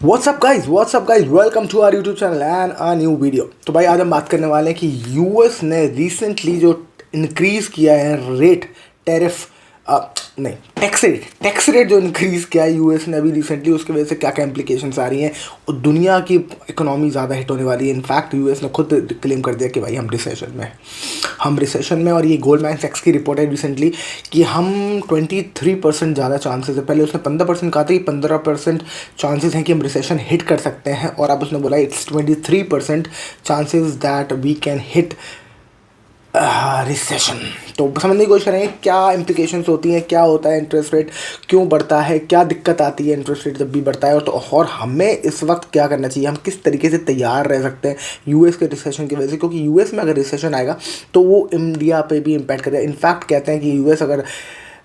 WhatsApp guys welcome to our YouTube channel and a new video. तो भाई आज हम बात करने वाले हैं कि यूएस ने रिसेंटली जो इंक्रीज़ किया है रेट टैरिफ नहीं टैक्स रेट जो इंक्रीज़ किया है यूएस ने अभी रिसेंटली, उसकी वजह से क्या क्या इंप्लीकेशंस आ रही हैं और दुनिया की इकोनॉमी ज़्यादा हिट होने वाली है। इनफैक्ट यूएस ने खुद क्लेम कर दिया कि भाई हम रिसेशन में और ये गोल्डमैन सैक्स की रिपोर्ट है रिसेंटली कि हम 23% ज़्यादा चांसेस है। पहले उसने 15% कहा था कि 15% चांसेस हैं कि हम रिसेशन हिट कर सकते हैं, और अब उसने बोला it's 23% chances that we can hit recession. तो समझने की कोशिश करेंगे क्या इम्प्लीकेशंस होती हैं, क्या होता है इंटरेस्ट रेट, क्यों बढ़ता है, क्या दिक्कत आती है इंटरेस्ट रेट जब भी बढ़ता है, और हमें इस वक्त क्या करना चाहिए, हम किस तरीके से तैयार रह सकते हैं यूएस के रिसेशन की वजह से। क्योंकि यूएस में अगर रिसेशन आएगा तो वो इंडिया पे भी इम्पैक्ट करेगा। इनफैक्ट कहते हैं कि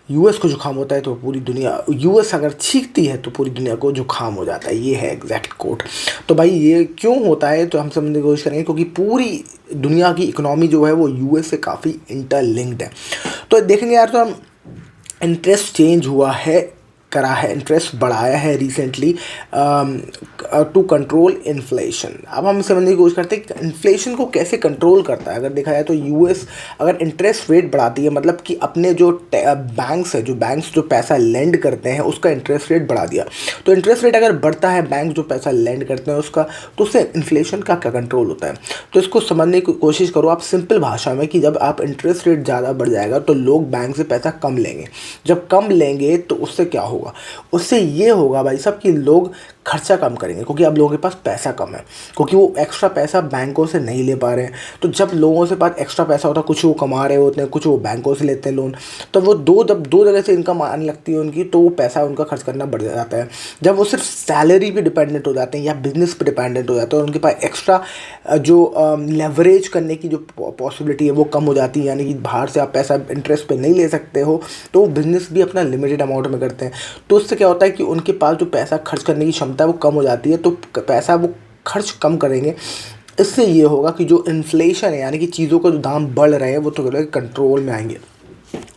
यूएस को जुकाम होता है तो पूरी दुनिया, यूएस अगर छींकती है तो पूरी दुनिया को जुकाम हो जाता है। ये है एग्जैक्ट कोट। तो भाई ये क्यों होता है तो हम समझने की कोशिश करेंगे, क्योंकि पूरी दुनिया की इकोनॉमी जो है वो यूएस से काफ़ी इंटरलिंक्ड है। तो देखेंगे यार, तो हम इंटरेस्ट चेंज हुआ है, करा है, इंटरेस्ट बढ़ाया है रिसेंटली टू कंट्रोल इन्फ्लेशन। अब हम समझने की कोशिश करते हैं कि इन्फ्लेशन को कैसे कंट्रोल करता है। अगर देखा जाए तो यूएस अगर इंटरेस्ट रेट बढ़ाती है, मतलब कि अपने जो बैंक्स जो पैसा लेंड करते हैं उसका इंटरेस्ट रेट बढ़ा दिया, तो इंटरेस्ट रेट अगर बढ़ता है, बैंक जो पैसा लेंड करते हैं उसका, तो उससे इन्फ्लेशन का क्या कंट्रोल होता है। तो इसको समझने की कोशिश करो आप सिंपल भाषा में कि जब आप इंटरेस्ट रेट ज़्यादा बढ़ जाएगा तो लोग बैंक से पैसा कम लेंगे। जब कम लेंगे तो उससे क्या होगा, उससे ये होगा भाई साहब कि लोग खर्चा कम करेंगे, क्योंकि अब लोगों के पास पैसा कम है, क्योंकि वो एक्स्ट्रा पैसा बैंकों से नहीं ले पा रहे हैं। तो जब लोगों से पास एक्स्ट्रा पैसा होता है, कुछ वो कमा रहे होते हैं, कुछ वो बैंकों से लेते हैं लोन, तो वो जब दो जगह से इनकम आने लगती है उनकी, तो वो पैसा उनका खर्च करना बढ़ जाता है। जब वो सिर्फ सैलरी पे डिपेंडेंट हो जाते हैं या बिजनेस पे डिपेंडेंट हो जाते हैं और उनके पास एक्स्ट्रा जो लेवरेज करने की जो पॉसिबिलिटी है वो कम हो जाती है, यानी कि बाहर से आप पैसा इंटरेस्ट पे नहीं ले सकते हो, तो वो बिजनेस भी अपना लिमिटेड अमाउंट में करते हैं। तो उससे क्या होता है कि उनके पास जो पैसा खर्च करने की क्षमता है वो कम हो जाती है, तो पैसा वो खर्च कम करेंगे। इससे ये होगा कि जो इन्फ्लेशन है, यानी कि चीज़ों का जो दाम बढ़ रहे हैं, वो तो कंट्रोल में आएंगे।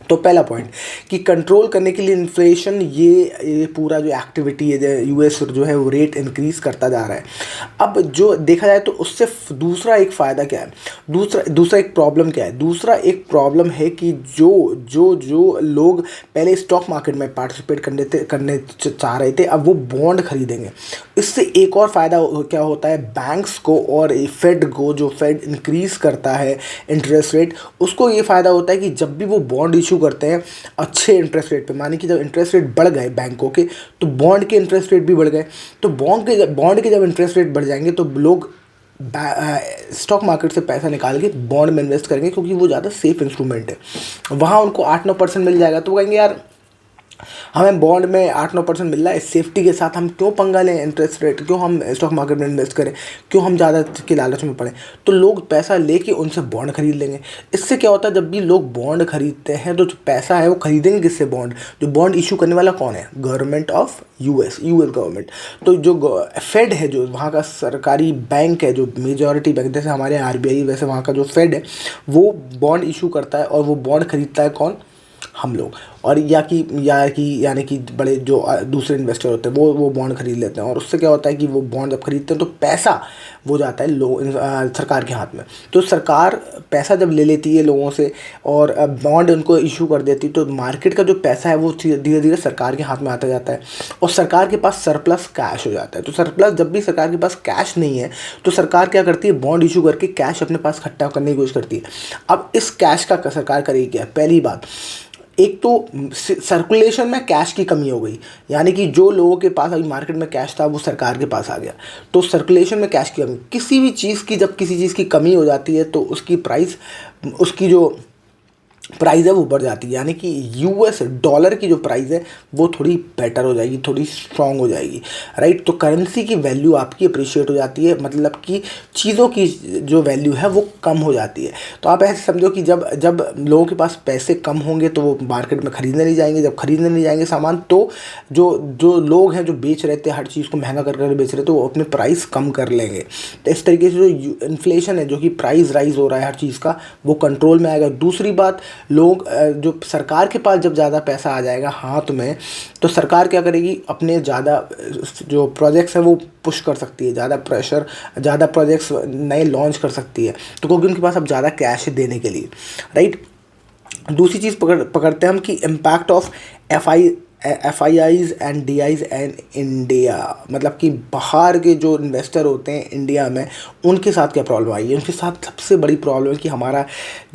तो पहला पॉइंट कि कंट्रोल करने के लिए इन्फ्लेशन, ये पूरा जो एक्टिविटी है यूएस जो है वो रेट इंक्रीज़ करता जा रहा है। अब जो देखा जाए तो उससे दूसरा एक फ़ायदा क्या है, दूसरा एक प्रॉब्लम क्या है, दूसरा एक प्रॉब्लम है कि जो लोग पहले स्टॉक मार्केट में पार्टिसिपेट करने चाह रहे थे, अब वो बॉन्ड खरीदेंगे। इससे एक और फ़ायदा क्या होता है, बैंक्स को और फेड को, जो फेड इंक्रीज़ करता है इंटरेस्ट रेट, उसको ये फ़ायदा होता है कि जब भी वो बॉन्ड इशू करते हैं अच्छे इंटरेस्ट रेट पे, माने कि जब इंटरेस्ट रेट बढ़ गए बैंकों के, तो बॉन्ड के इंटरेस्ट रेट भी बढ़ गए। तो बॉन्ड के जब इंटरेस्ट रेट बढ़ जाएंगे तो लोग स्टॉक मार्केट से पैसा निकाल के बॉन्ड में इन्वेस्ट करेंगे, क्योंकि वो ज़्यादा सेफ इंस्ट्रूमेंट है। वहाँ उनको 8-9% मिल जाएगा, तो वो कहेंगे यार हमें बॉन्ड में 8-9% मिल रहा है, सेफ्टी के साथ हम क्यों पंगा लें इंटरेस्ट रेट, क्यों हम स्टॉक मार्केट में इन्वेस्ट करें, क्यों हम ज़्यादा के लालच में पड़े। तो लोग पैसा लेके उनसे बॉन्ड खरीद लेंगे। इससे क्या होता है, जब भी लोग बॉन्ड खरीदते हैं तो जो पैसा है वो खरीदेंगे किससे, बॉन्ड। जो बॉन्ड इशू करने वाला कौन है, गवर्नमेंट ऑफ यूएस गवर्नमेंट। तो जो फेड है, जो वहाँ का सरकारी बैंक है, जो मेजॉरिटी बैंक, जैसे हमारे आरबीआई, वैसे वहाँ का जो फेड है वो बॉन्ड इशू करता है, और वो बॉन्ड खरीदता है कौन, हम लोग। और यानी कि बड़े जो दूसरे इन्वेस्टर होते हैं वो बॉन्ड खरीद लेते हैं, और उससे क्या होता है कि वो बॉन्ड जब खरीदते हैं तो पैसा वो जाता है सरकार के हाथ में। तो सरकार पैसा जब ले लेती है लोगों से और बॉन्ड उनको इशू कर देती है, तो मार्केट का जो पैसा है वो धीरे धीरे सरकार के हाथ में आता जाता है, और सरकार के पास सरप्लस कैश हो जाता है। तो सरप्लस, जब भी सरकार के पास कैश नहीं है तो सरकार क्या करती है, बॉन्ड इशू करके कैश अपने पास इकट्ठा करने की कोशिश करती है। अब इस कैश का सरकार करेगी क्या, पहली बात, एक तो सर्कुलेशन में कैश की कमी हो गई, यानी कि जो लोगों के पास अभी मार्केट में कैश था वो सरकार के पास आ गया, तो सर्कुलेशन में कैश की कमी। किसी भी चीज़ की, जब किसी चीज़ की कमी हो जाती है तो उसकी प्राइस, उसकी जो प्राइस है वो बढ़ जाती है, यानी कि यूएस डॉलर की जो प्राइस है वो थोड़ी बेटर हो जाएगी, थोड़ी स्ट्रांग हो जाएगी, राइट। तो करेंसी की वैल्यू आपकी अप्रिशिएट हो जाती है, मतलब कि चीज़ों की जो वैल्यू है वो कम हो जाती है। तो आप ऐसे समझो कि जब लोगों के पास पैसे कम होंगे तो वो मार्केट में ख़रीदने नहीं जाएंगे, जब खरीदने नहीं जाएंगे सामान, तो जो लोग हैं जो बेच रहे थे, हर चीज़ को महंगा कर बेच रहे थे, वो अपने प्राइस कम कर लेंगे। तो इस तरीके से जो इन्फ्लेशन है, जो कि प्राइस राइज हो रहा है हर चीज़ का, वो कंट्रोल में आएगा। दूसरी बात, लोग जो सरकार के पास जब ज़्यादा पैसा आ जाएगा हाथ में, तो सरकार क्या करेगी, अपने ज़्यादा जो प्रोजेक्ट्स हैं वो पुश कर सकती है, ज़्यादा प्रोजेक्ट्स नए लॉन्च कर सकती है, तो क्योंकि उनके पास अब ज़्यादा कैश है देने के लिए, राइट। दूसरी चीज़ पकड़ते हैं हम कि impact of FIIs and DIs and India, मतलब कि बाहर के जो इन्वेस्टर होते हैं इंडिया में, उनके साथ क्या प्रॉब्लम आई है। उनके साथ सबसे बड़ी प्रॉब्लम है कि हमारा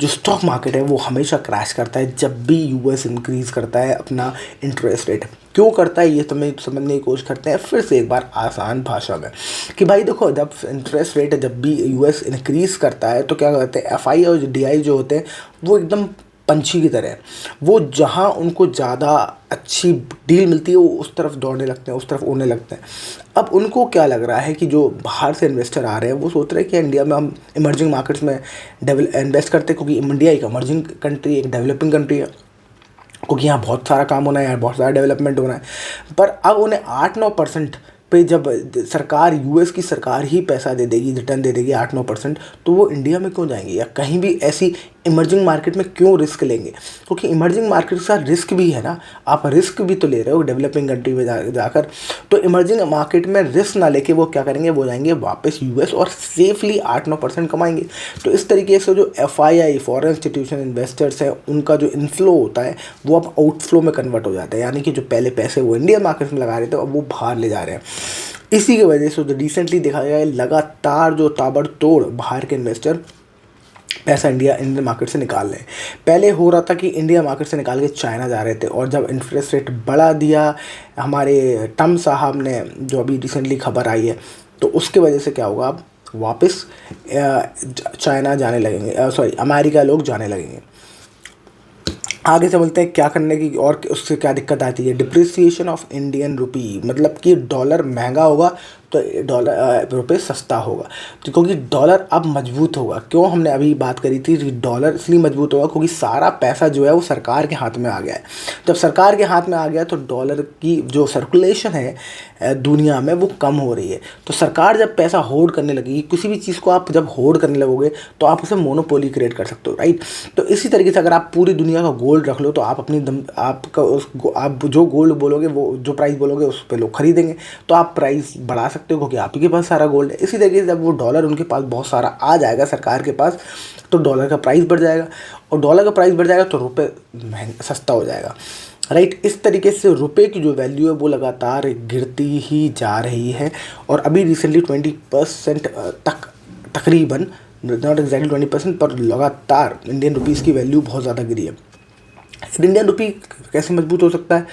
जो स्टॉक मार्केट है वो हमेशा क्रैश करता है जब भी US इंक्रीज़ करता है अपना इंटरेस्ट रेट। क्यों करता है ये तो मैं समझने की कोशिश करते हैं फिर से एक बार आसान भाषा में, कि भाई देखो, जब इंटरेस्ट रेट जब भी US इंक्रीज़ करता है तो क्या करते हैं, FI और DI जो होते हैं वो एकदम पंछी की तरह, वो जहाँ उनको ज़्यादा अच्छी डील मिलती है वो उस तरफ दौड़ने लगते हैं, उस तरफ उड़ने लगते हैं। अब उनको क्या लग रहा है कि जो बाहर से इन्वेस्टर आ रहे हैं वो सोच रहे हैं कि इंडिया में हम इमर्जिंग मार्केट्स में इन्वेस्ट करते हैं, क्योंकि इंडिया एक इमर्जिंग कंट्री, एक डेवलपिंग कंट्री है, क्योंकि यहाँ बहुत सारा काम होना है, यहाँ बहुत सारा डेवलपमेंट होना है। पर अब उन्हें 8-9% पे जब सरकार, US की सरकार ही पैसा दे देगी, रिटर्न दे देगी 8-9%, तो वो इंडिया में क्यों जाएंगे या कहीं भी ऐसी इमर्जिंग मार्केट में क्यों रिस्क लेंगे। क्योंकि इमर्जिंग मार्केट के साथ रिस्क भी है ना, आप रिस्क भी तो ले रहे हो डेवलपिंग कंट्री में जाकर। तो इमर्जिंग मार्केट में रिस्क ना लेके वो क्या करेंगे, वो जाएंगे वापस US और सेफली 8-9% कमाएंगे। तो इस तरीके से जो FII फॉरेन इंस्टीट्यूशन इन्वेस्टर्स है उनका जो इनफ्लो होता है वो अब आउटफ्लो में कन्वर्ट हो जाता है, यानी कि जो पहले पैसे वो इंडियन मार्केट में लगा रहे थे अब वो बाहर ले जा रहे हैं। इसी की वजह से जो रिसेंटली देखा गया है, लगातार जो ताबड़तोड़ बाहर के इन्वेस्टर पैसा इंडियन मार्केट से निकाल रहे हैं। पहले हो रहा था कि इंडिया मार्केट से निकाल के चाइना जा रहे थे, और जब इंटरेस्ट रेट बढ़ा दिया हमारे ट्रम्प साहब ने, जो अभी रिसेंटली खबर आई है, तो उसके वजह से क्या होगा, अब वापस चाइना जाने लगेंगे, सॉरी अमेरिका लोग जाने लगेंगे। आगे समझते हैं क्या करने की और उससे क्या दिक्कत आती है। डिप्रिसिएशन ऑफ इंडियन रुपी, मतलब कि डॉलर महंगा होगा तो रुपये सस्ता होगा, तो क्योंकि डॉलर अब मजबूत होगा। क्यों हमने अभी बात करी थी कि डॉलर इसलिए मजबूत होगा क्योंकि सारा पैसा जो है वो सरकार के हाथ में आ गया है। जब सरकार के हाथ में आ गया तो डॉलर की जो सर्कुलेशन है दुनिया में वो कम हो रही है। तो सरकार जब पैसा होल्ड करने लगेगी, किसी भी चीज़ को आप जब होल्ड करने लगोगे तो आप उसे मोनोपोली क्रिएट कर सकते हो, राइट। तो इसी तरीके से अगर आप पूरी दुनिया का गोल्ड रख लो तो आप आप जो गोल्ड बोलोगे, वो जो प्राइस बोलोगे उस पर लोग खरीदेंगे, तो आप प्राइस बढ़ा सकते हो क्योंकि आप ही के पास सारा गोल्ड है। इसी तरीके से जब वो डॉलर उनके पास बहुत सारा आ जाएगा सरकार के पास, तो डॉलर का प्राइस बढ़ जाएगा, और डॉलर का प्राइस बढ़ जाएगा तो रुपये सस्ता हो जाएगा, राइट। इस तरीके से रुपए की जो वैल्यू है वो लगातार गिरती ही जा रही है, और अभी रिसेंटली 20% तक तकरीबन, नॉट एग्जैक्टली 20%, पर लगातार इंडियन रुपीज़ की वैल्यू बहुत ज़्यादा गिरी है। इंडियन रुपी कैसे मजबूत हो सकता है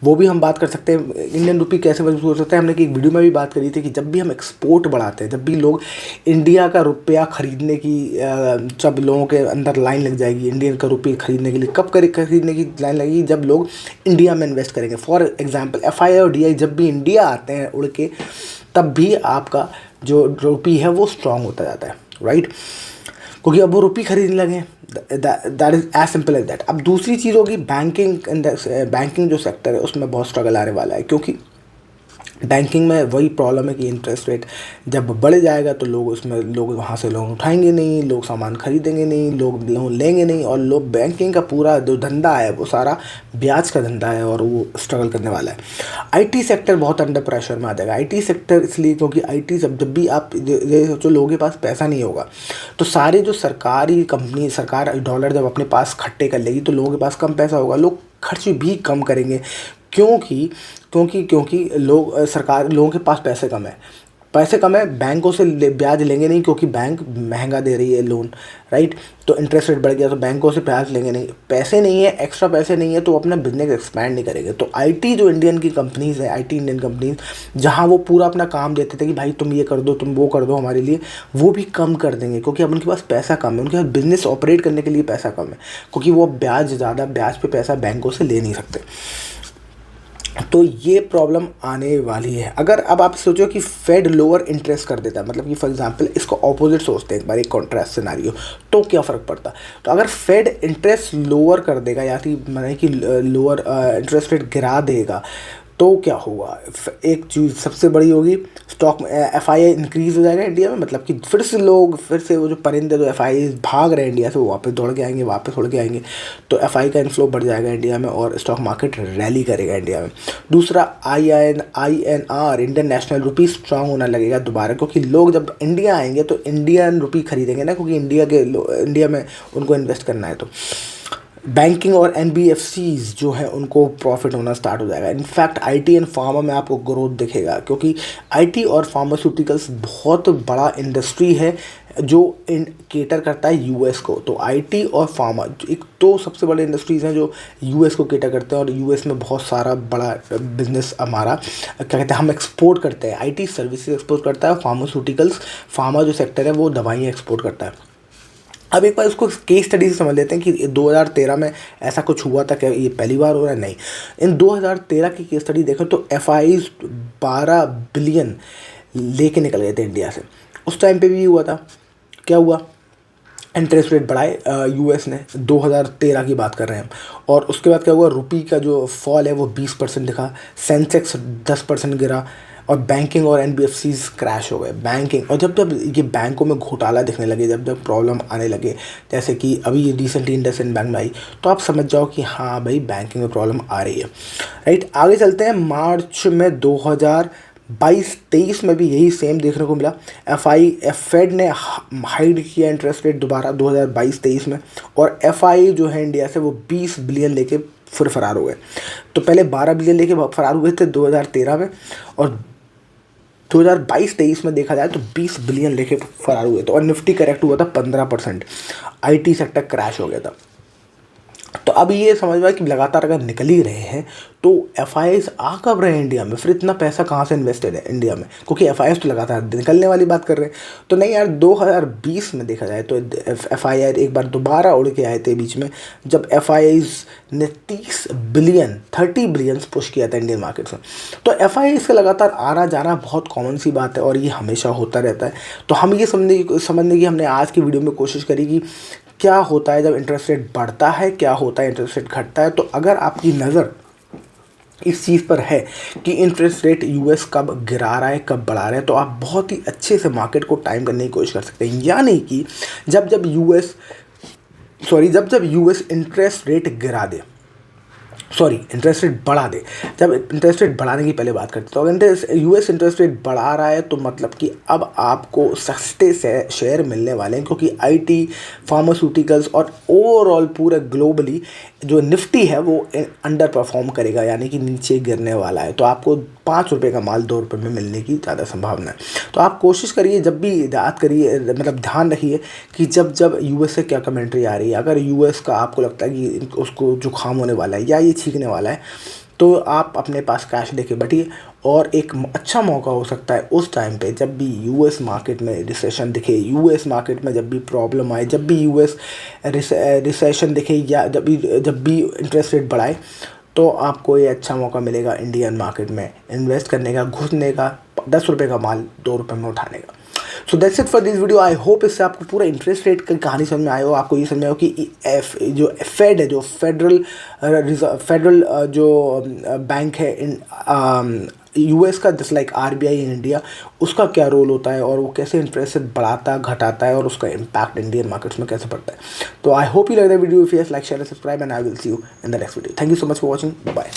वो भी हम बात कर सकते हैं। इंडियन रुपी कैसे मजबूत हो सकता है, हमने एक वीडियो में भी बात करी थी कि जब भी हम एक्सपोर्ट बढ़ाते हैं, जब भी लोग इंडिया का रुपया खरीदने की, जब लोगों के अंदर लाइन लग जाएगी इंडियन का रुपये खरीदने के लिए, कब खरीदने की लाइन लगेगी, जब लोग इंडिया में इन्वेस्ट करेंगे। फॉर एग्जाम्पल FII और DI जब भी इंडिया आते हैं उड़ के, तब भी आपका जो रुपी है वो स्ट्रांग होता जाता है, राइट, क्योंकि अब वो रुपी खरीदने लगे। That is as simple as that. अब दूसरी चीज़ होगी बैंकिंग जो सेक्टर है उसमें बहुत स्ट्रगल आने वाला है, क्योंकि बैंकिंग में वही प्रॉब्लम है कि इंटरेस्ट रेट जब बढ़ जाएगा तो लोग वहाँ से लोन उठाएंगे नहीं, लोग सामान खरीदेंगे नहीं, लोग लोन लेंगे नहीं, और लोग बैंकिंग का पूरा जो धंधा है वो सारा ब्याज का धंधा है और वो स्ट्रगल करने वाला है। IT सेक्टर बहुत अंडर प्रेशर में आ जाएगा। IT सेक्टर इसलिए क्योंकि IT जब भी आप ये सोचो लोगों के पास पैसा नहीं होगा तो सारे जो सरकारी कंपनी, सरकार डॉलर जब अपने पास इकट्ठे कर लेगी तो लोगों के पास कम पैसा होगा, लोग खर्च भी कम करेंगे, क्योंकि लोगों के पास पैसे कम है, बैंकों से ब्याज लेंगे नहीं क्योंकि बैंक महंगा दे रही है लोन, राइट। तो इंटरेस्ट रेट बढ़ गया तो बैंकों से ब्याज लेंगे नहीं, पैसे नहीं है, एक्स्ट्रा पैसे नहीं है, तो अपना बिजनेस एक्सपैंड नहीं करेंगे। तो IT जो इंडियन की कंपनीज़ है, IT इंडियन कंपनीज जहाँ वो पूरा अपना काम देते थे कि भाई तुम ये कर दो, तुम वो कर दो हमारे लिए, वो भी कम कर देंगे क्योंकि अब उनके पास पैसा कम है, उनके पास बिजनेस ऑपरेट करने के लिए पैसा कम है, क्योंकि वो ब्याज पे पैसा बैंकों से ले नहीं सकते। तो ये प्रॉब्लम आने वाली है। अगर अब आप सोचो कि फेड लोअर इंटरेस्ट कर देता है, मतलब कि फॉर एग्जांपल इसको ऑपोजिट सोचते हैं एक बार, एक कॉन्ट्रास्ट सिनारियो, तो क्या फ़र्क पड़ता। तो अगर फेड इंटरेस्ट लोअर कर देगा या फिर माने कि लोअर इंटरेस्ट रेट गिरा देगा, तो क्या होगा, एक चीज़ सबसे बड़ी होगी, स्टॉक में FII इंक्रीज़ हो जाएगा इंडिया में, मतलब कि फिर से वो जो परिंदे जो FII भाग रहे हैं इंडिया से वो वापस दौड़ के आएंगे, वापस उड़ के आएंगे। तो FI का इन्फ्लो बढ़ जाएगा इंडिया में और स्टॉक मार्केट रैली करेगा इंडिया में। दूसरा INR इंडियन नेशनल रुपी स्ट्रांग होना लगेगा दोबारा, क्योंकि लोग जब इंडिया आएंगे तो इंडियन रुपी खरीदेंगे ना, क्योंकि इंडिया में उनको इन्वेस्ट करना है। तो बैंकिंग और NBFCs जो है उनको प्रॉफिट होना स्टार्ट हो जाएगा। इनफैक्ट IT एंड फार्मा में आपको ग्रोथ दिखेगा, क्योंकि IT और फार्मास्यूटिकल्स बहुत बड़ा इंडस्ट्री है जो केटर करता है US को। तो IT और फार्मा एक तो सबसे बड़े इंडस्ट्रीज़ हैं जो US को केटर करते हैं, और US में बहुत सारा बड़ा बिजनेस हमारा क्या कहते हैं, हम एक्सपोर्ट करते हैं। IT सर्विसेज एक्सपोर्ट करता है, फार्मास्यूटिकल्स फार्मा जो सेक्टर है वो दवाइयाँ एक्सपोर्ट करता है। अब एक बार उसको केस स्टडी से समझ लेते हैं कि 2013 में ऐसा कुछ हुआ था क्या, ये पहली बार हो रहा है? नहीं। इन 2013 की केस स्टडी देखें तो FIs 12 बिलियन लेके निकल गए थे इंडिया से। उस टाइम पे भी हुआ था, क्या हुआ, इंटरेस्ट रेट बढ़ाए US ने, 2013 की बात कर रहे हैं हम। और उसके बाद क्या हुआ, रुपी का जो फॉल है वो 20% दिखा, सेंसेक्स 10% गिरा, और बैंकिंग और NBFCs क्रैश हो गए। बैंकिंग, और जब जब ये बैंकों में घोटाला दिखने लगे, जब जब प्रॉब्लम आने लगे, जैसे कि अभी रिसेंटली इंडसइंड बैंक में आई, तो आप समझ जाओ कि हाँ भाई बैंकिंग में प्रॉब्लम आ रही है। राइट, आगे चलते हैं। मार्च में 2022-23 में भी यही सेम देखने को मिला। फेड ने हाइड किया इंटरेस्ट रेट दोबारा 2022-23 में, और FI जो है इंडिया से वो 20 बिलियन लेके फिर फरार हो गए। तो पहले 12 बिलियन लेके फरार हुए थे 2013 में, और 2022-23 में देखा जाए तो 20 बिलियन लेके फरार हुए थे। और निफ्टी करेक्ट हुआ था 15%, IT सेक्टर क्रैश हो गया था। तो अब ये समझ में कि लगातार अगर निकल ही रहे हैं तो FIs आ कब रहे हैं इंडिया में, फिर इतना पैसा कहाँ से इन्वेस्टेड है इंडिया में, क्योंकि FIs तो लगातार निकलने वाली बात कर रहे हैं। तो नहीं यार, 2020 में देखा जाए तो FII एक बार दोबारा उड़ के आए थे बीच में, जब FIs ने 30 बिलियन पुश किया था इंडियन मार्केट में। तो FIs का लगातार आना जाना बहुत कॉमन सी बात है, और ये हमेशा होता रहता है। तो हम ये समझने की हमने आज की वीडियो में कोशिश करी कि क्या होता है जब इंटरेस्ट रेट बढ़ता है, क्या होता है इंटरेस्ट रेट घटता है। तो अगर आपकी नज़र इस चीज़ पर है कि इंटरेस्ट रेट US कब गिरा रहा है, कब बढ़ा रहा है, तो आप बहुत ही अच्छे से मार्केट को टाइम करने की कोशिश कर सकते हैं। यानी कि जब जब US इंटरेस्ट रेट गिरा दे, इंटरेस्ट रेट बढ़ा दे, जब इंटरेस्ट रेट बढ़ाने की पहले बात करते हैं, तो अगर US इंटरेस्ट रेट बढ़ा रहा है तो मतलब कि अब आपको सस्ते से शेयर मिलने वाले हैं, क्योंकि IT, फार्मास्यूटिकल्स और ओवरऑल पूरे ग्लोबली जो निफ्टी है वो अंडर परफॉर्म करेगा, यानी कि नीचे गिरने वाला है। तो आपको 5 रुपये का माल 2 रुपये में मिलने की ज़्यादा संभावना है। तो आप कोशिश करिए, जब भी याद करिए, मतलब ध्यान रखिए कि जब जब US से क्या कमेंट्री आ रही है, अगर US का आपको लगता है कि उसको जुकाम होने वाला है या ये छींकने वाला है, तो आप अपने पास कैश लेके बैठिए। और एक अच्छा मौका हो सकता है उस टाइम पे जब भी US मार्केट में रिसेशन दिखे, US मार्केट में जब भी प्रॉब्लम आए, जब भी US रिसेशन दिखे, या जब भी इंटरेस्ट रेट बढ़ाए, तो आपको ये अच्छा मौका मिलेगा इंडियन मार्केट में इन्वेस्ट करने का, घुसने का, 10 रुपये का माल 2 रुपये में उठाने का। So that's it for this video. I hope इससे आपको पूरा इंटरेस्ट रेट की कहानी समझ में आए हो, आपको ये समझ में आए हो कि जो फेड है, जो फेडरल जो बैंक है इन US का, just like RBI in India, उसका क्या रोल होता है और वो कैसे इंटरेस्ट रेट बढ़ाता घटाता है और उसका इम्पैक्ट इंडियन मार्केट्स में कैसे पड़ता है। तो I hope you like the video. If yes, like, share, subscribe, and I will see you in the next video. Thank you so much for watching. Bye.